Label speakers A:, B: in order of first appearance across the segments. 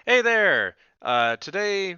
A: Hey there! Today,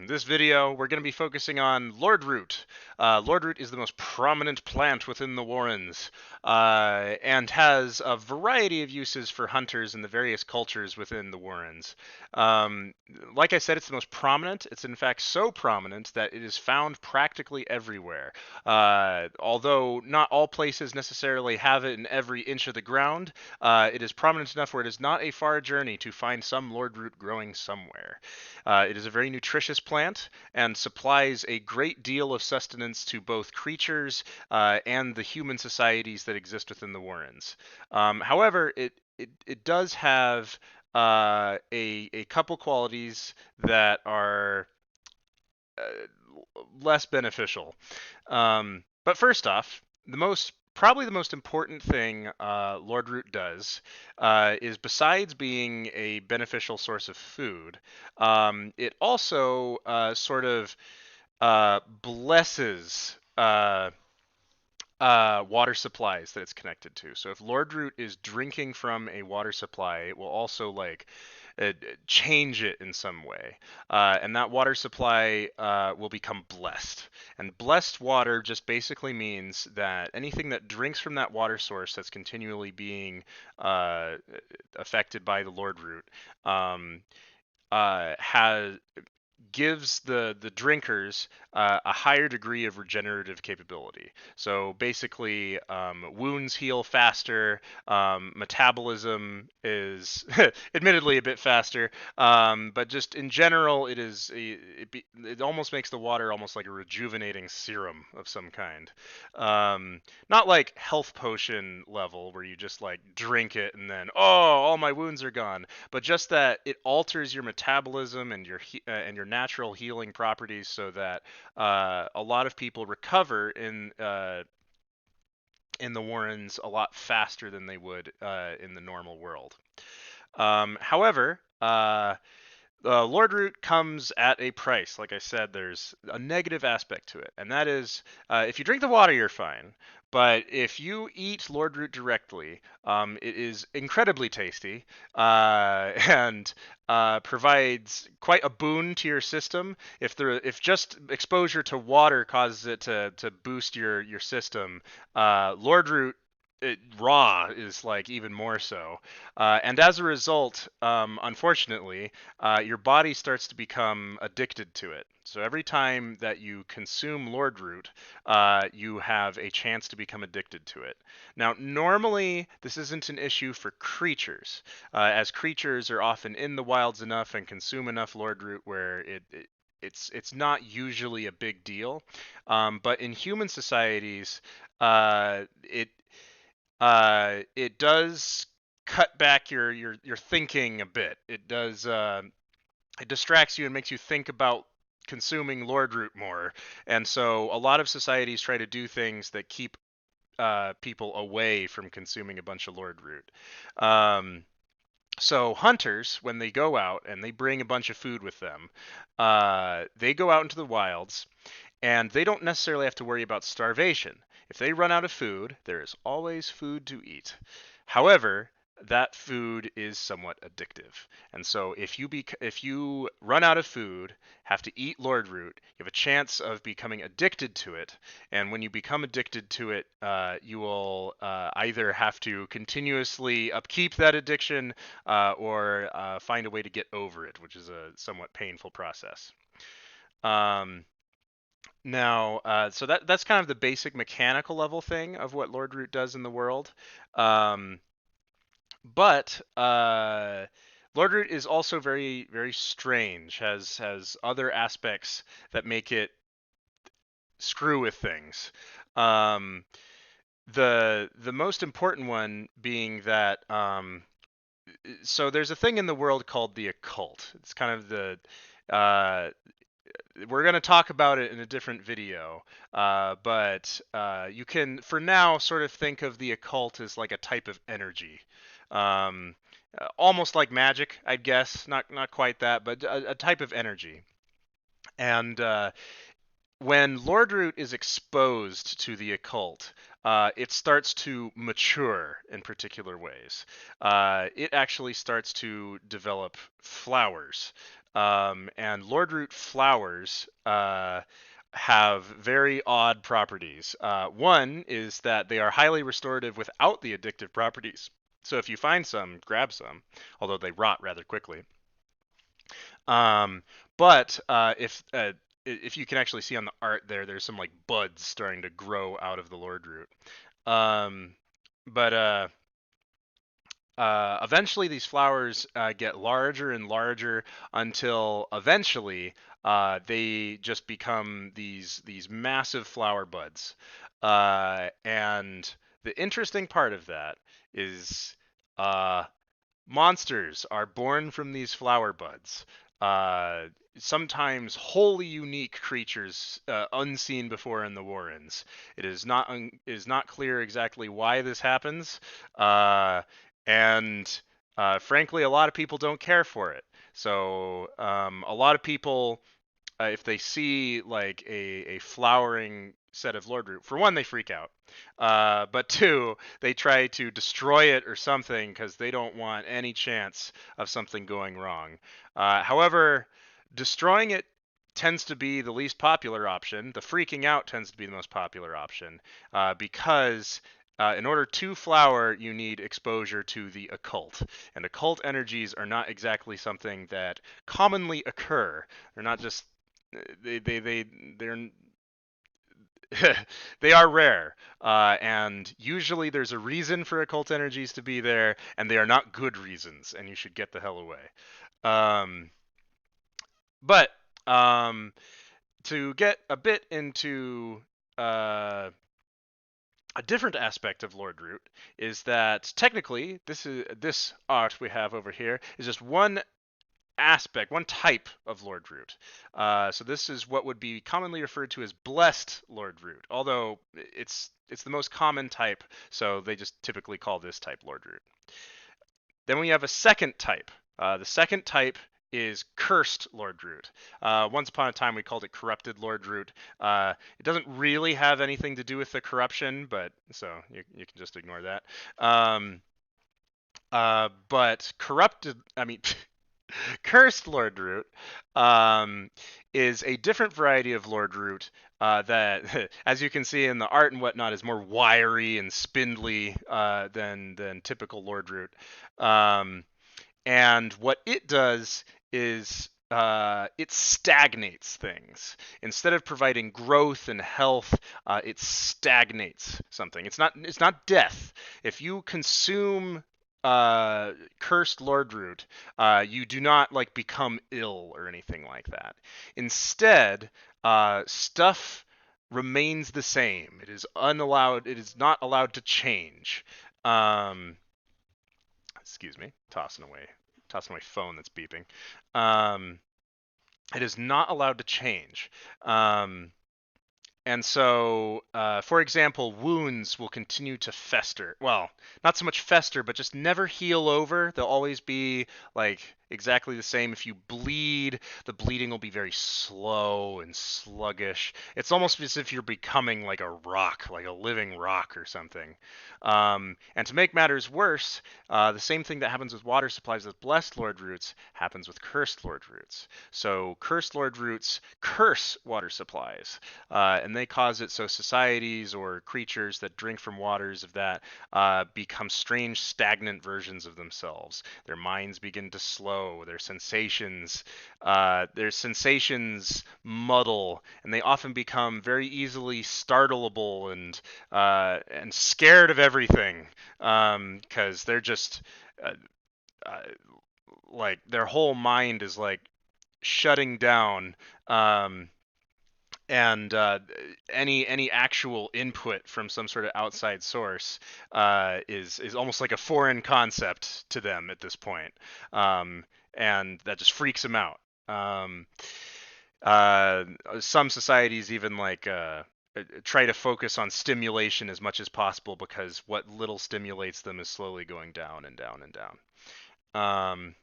A: this video, we're going to be focusing on Lordroot. Lordroot is the most prominent plant within the Warrens, and has a variety of uses for hunters in the various cultures within the Warrens. Um, like I said, it's the most prominent. It's in fact so prominent that it is found practically everywhere. Although not all places necessarily have it in every inch of the ground, it is prominent enough where it is not a far journey to find some Lordroot growing somewhere. It is a very nutritious plant and supplies a great deal of sustenance to both creatures and the human societies that exist within the Warrens. However, it does have a couple qualities that are less beneficial. But first off, probably the most important thing Lordroot does is, besides being a beneficial source of food, it also sort of blesses water supplies that it's connected to. So if Lordroot is drinking from a water supply, it will also uh, change it in some way, and that water supply will become blessed. And blessed water just basically means that anything that drinks from that water source that's continually being affected by the Lordroot um, has gives the drinkers a higher degree of regenerative capability. So basically, wounds heal faster. Metabolism is admittedly a bit faster, but just in general, it almost makes the water almost like a rejuvenating serum of some kind. Not like health potion level where you just like drink it and then, oh, all my wounds are gone, but just that it alters your metabolism and your natural healing properties, so that a lot of people recover in the Warrens a lot faster than they would in the normal world. However, Lordroot comes at a price. Like I said, there's a negative aspect to it, and that is, if you drink the water, you're fine. But if you eat Lordroot directly, it is incredibly tasty and provides quite a boon to your system. If just exposure to water causes it to boost your system, Lordroot raw is like even more so. And as a result, unfortunately, your body starts to become addicted to it. So every time that you consume Lordroot, you have a chance to become addicted to it. Now, normally, this isn't an issue for creatures, as creatures are often in the wilds enough and consume enough Lordroot where it's not usually a big deal. But in human societies, it does cut back your thinking a bit. It distracts you and makes you think about consuming Lordroot more. And so a lot of societies try to do things that keep people away from consuming a bunch of Lordroot. So hunters, when they go out and they bring a bunch of food with them, they go out into the wilds, and they don't necessarily have to worry about starvation. If they run out of food, there is always food to eat. However, that food is somewhat addictive. And so if you run out of food, have to eat Lordroot, you have a chance of becoming addicted to it. And when you become addicted to it, you will either have to continuously upkeep that addiction or find a way to get over it, which is a somewhat painful process. Um, so that's kind of the basic mechanical level thing of what Lordroot does in the world. Um, but Lordroot is also very very strange. Has other aspects that make it screw with things. Um, the most important one being that so there's a thing in the world called the occult. It's kind of the uh, we're going to talk about it in a different video, but you can, for now, sort of think of the occult as like a type of energy, um, almost like magic, I guess. Not quite that, but a type of energy. And when Lordroot is exposed to the occult, it starts to mature in particular ways. It actually starts to develop flowers. And Lordroot flowers have very odd properties. One is that they are highly restorative without the addictive properties. So if you find some, grab some, although they rot rather quickly. Um, but if you can actually see on the art there, there's some like buds starting to grow out of the Lord root. Um, but eventually these flowers get larger and larger until eventually they just become these massive flower buds. And the interesting part of that is uh, monsters are born from these flower buds. Uh, Sometimes wholly unique creatures unseen before in the Warrens. It is not clear exactly why this happens, uh, and frankly, a lot of people don't care for it. So a lot of people if they see like a flowering set of Lordroot, for one, they freak out. But two, they try to destroy it or something because they don't want any chance of something going wrong. However, destroying it tends to be the least popular option. The freaking out tends to be the most popular option because in order to flower, you need exposure to the occult. And occult energies are not exactly something that commonly occur. They're not just they're they are rare, and usually there's a reason for occult energies to be there, and they are not good reasons, and you should get the hell away. Um, but to get a bit into a different aspect of Lordroot is that technically this art we have over here is just one aspect, one type of Lordroot. So this is what would be commonly referred to as blessed Lordroot, although it's the most common type, so they just typically call this type Lordroot. Then we have a second type. The second type is cursed Lordroot. Once upon a time, we called it corrupted Lordroot. It doesn't really have anything to do with the corruption, but so you can just ignore that. But corrupted, I mean, Cursed Lordroot is a different variety of Lordroot that, as you can see in the art and whatnot, is more wiry and spindly than typical Lordroot. And what it does is it stagnates things. Instead of providing growth and health, it stagnates something. It's not death. If you consume cursed Lordroot, you do not like become ill or anything like that. Instead, stuff remains the same. It is unallowed. It is not allowed to change. Um, Excuse me, tossing away phone that's beeping. Um, it is not allowed to change. And so, for example, wounds will continue to fester. Well, not so much fester, but just never heal over. They'll always be like exactly the same. If you bleed, the bleeding will be very slow and sluggish. It's almost as if you're becoming like a rock, like a living rock or something. And to make matters worse, the same thing that happens with water supplies with blessed Lord roots happens with cursed Lord roots. So cursed Lord roots curse water supplies, and they cause it so societies or creatures that drink from waters of that become strange, stagnant versions of themselves. Their minds begin to slow. Their sensations muddle, and they often become very easily startleable and scared of everything because they're just uh, uh, like their whole mind is like shutting down. And any actual input from some sort of outside source is almost like a foreign concept to them at this point, and that just freaks them out. Uh, some societies even like try to focus on stimulation as much as possible because what little stimulates them is slowly going down and down and down. Um,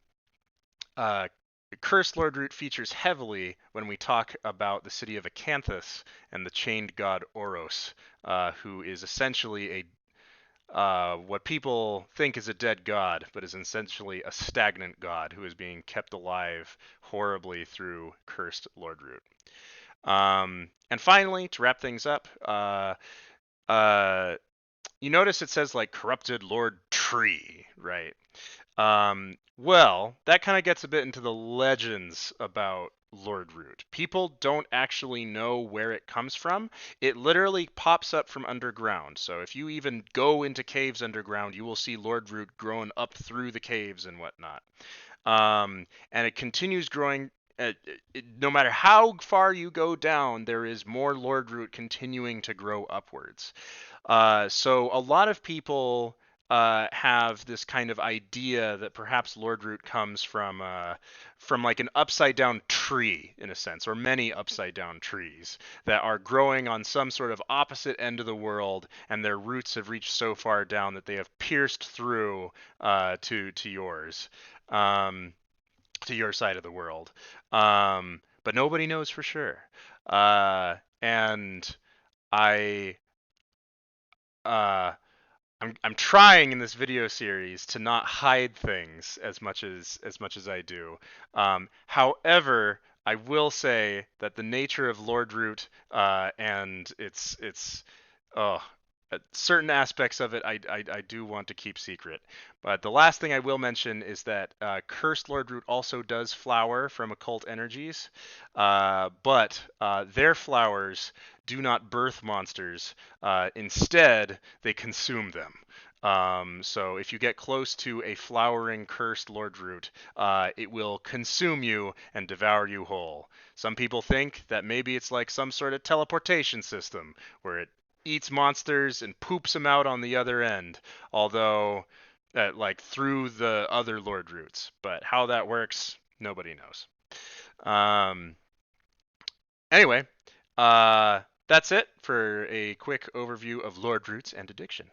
A: Cursed Lordroot features heavily when we talk about the city of Acanthus and the chained god Oros, who is essentially a what people think is a dead god, but is essentially a stagnant god who is being kept alive horribly through cursed Lordroot. And finally, to wrap things up, uh, you notice it says like corrupted Lord Tree, right? Well, that kind of gets a bit into the legends about Lordroot. People don't actually know where it comes from. It literally pops up from underground. So if you even go into caves underground, you will see Lordroot growing up through the caves and whatnot. And it continues growing. No matter how far you go down, there is more Lordroot continuing to grow upwards. So a lot of people have this kind of idea that perhaps Lordroot comes from like an upside down tree in a sense, or many upside down trees that are growing on some sort of opposite end of the world, and their roots have reached so far down that they have pierced through to yours, um, to your side of the world. But nobody knows for sure. And I uh, I'm trying in this video series to not hide things as much as I do. However, I will say that the nature of Lordroot and its oh, certain aspects of it I do want to keep secret. But the last thing I will mention is that Cursed Lordroot also does flower from occult energies, but their flowers do not birth monsters. Instead, they consume them. So if you get close to a flowering cursed Lordroot, it will consume you and devour you whole. Some people think that maybe it's like some sort of teleportation system where it eats monsters and poops them out on the other end, although like through the other Lordroots. But how that works, nobody knows. Um, anyway, that's it for a quick overview of Lordroots and addiction.